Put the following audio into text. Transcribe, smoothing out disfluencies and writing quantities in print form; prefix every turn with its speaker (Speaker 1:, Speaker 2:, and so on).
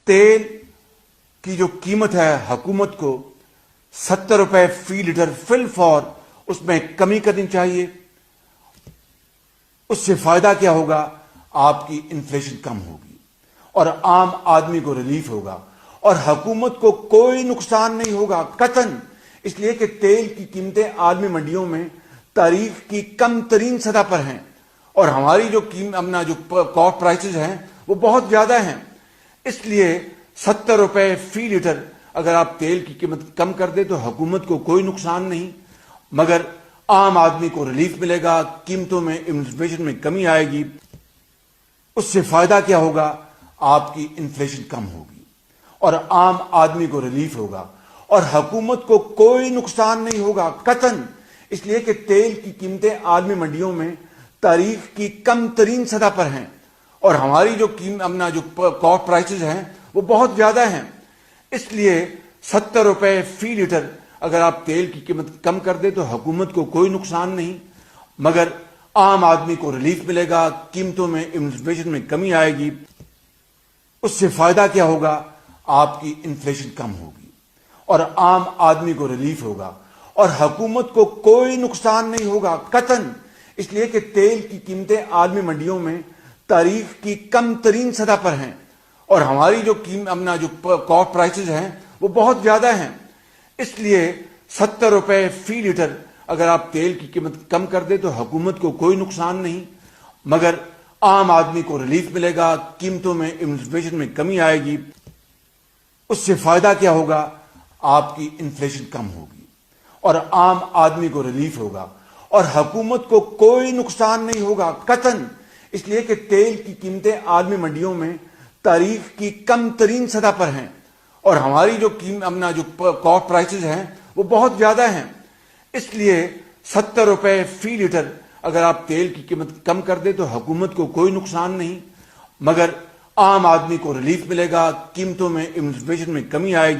Speaker 1: तेल की जो कीमत है हुकूमत को 70 रुपए फी लीटर फिल फॉर उसमें कमी करनी चाहिए। उससे फायदा क्या होगा? आपकी इन्फ्लेशन कम होगी और आम आदमी को रिलीफ होगा और हुकूमत को कोई नुकसान नहीं होगा कतन। इसलिए कि तेल की कीमतें आलमी मंडियों में तारीख की कम तरीन सतह पर हैं और हमारी जो अपना जो कॉस्ट प्राइसेस हैं वो बहुत ज्यादा हैं। इसलिए 70 रुपए फी लीटर अगर आप तेल की कीमत कम कर दे तो हुकूमत को कोई नुकसान नहीं, मगर आम आदमी को रिलीफ मिलेगा, कीमतों में इन्फ्लेशन में कमी आएगी। उससे फायदा क्या होगा? आपकी इन्फ्लेशन कम होगी और आम आदमी को रिलीफ होगा और हुकूमत को कोई नुकसान नहीं होगा कतन। इसलिए कि तेल की कीमतें आलमी मंडियों में तारीख की कम तरीन सतह पर हैं और हमारी जो अपना जो कॉस्ट प्राइसेस हैं वो बहुत ज्यादा हैं। इसलिए 70 रुपए फी लीटर अगर आप तेल की कीमत कम कर दे तो हुकूमत को कोई नुकसान नहीं, मगर आम आदमी को रिलीफ मिलेगा, कीमतों में इन्फ्लेशन में कमी आएगी। उससे फायदा क्या होगा? आपकी इन्फ्लेशन कम होगी और आम आदमी को रिलीफ होगा और हुकूमत को कोई नुकसान नहीं होगा कतन। इसलिए कि तेल की कीमतें आलमी मंडियों में तारीख की कम तरीन सतह पर हैं और हमारी जो अपना जो कॉस्ट प्राइसेस हैं वो बहुत ज्यादा हैं। इसलिए 70 रुपए फी लीटर अगर आप तेल की कीमत कम कर दे तो हुकूमत को कोई नुकसान नहीं, मगर आम आदमी को रिलीफ मिलेगा, कीमतों में इन्फ्लेशन में कमी आएगी। उससे फायदा क्या होगा? आपकी इन्फ्लेशन कम होगी और आम आदमी को रिलीफ होगा और हुकूमत को कोई नुकसान नहीं होगा कतन। इसलिए कि तेल की कीमतें आलमी मंडियों में तारीख की कम तरीन सतह पर हैं और हमारी जो अपना जो कॉस्ट प्राइसेस हैं वो बहुत ज्यादा हैं। इसलिए 70 रुपए फी लीटर अगर आप तेल की कीमत कम कर दे तो हुकूमत को कोई नुकसान नहीं, मगर आम आदमी को रिलीफ मिलेगा, कीमतों में इन्फ्लेशन में कमी आएगी।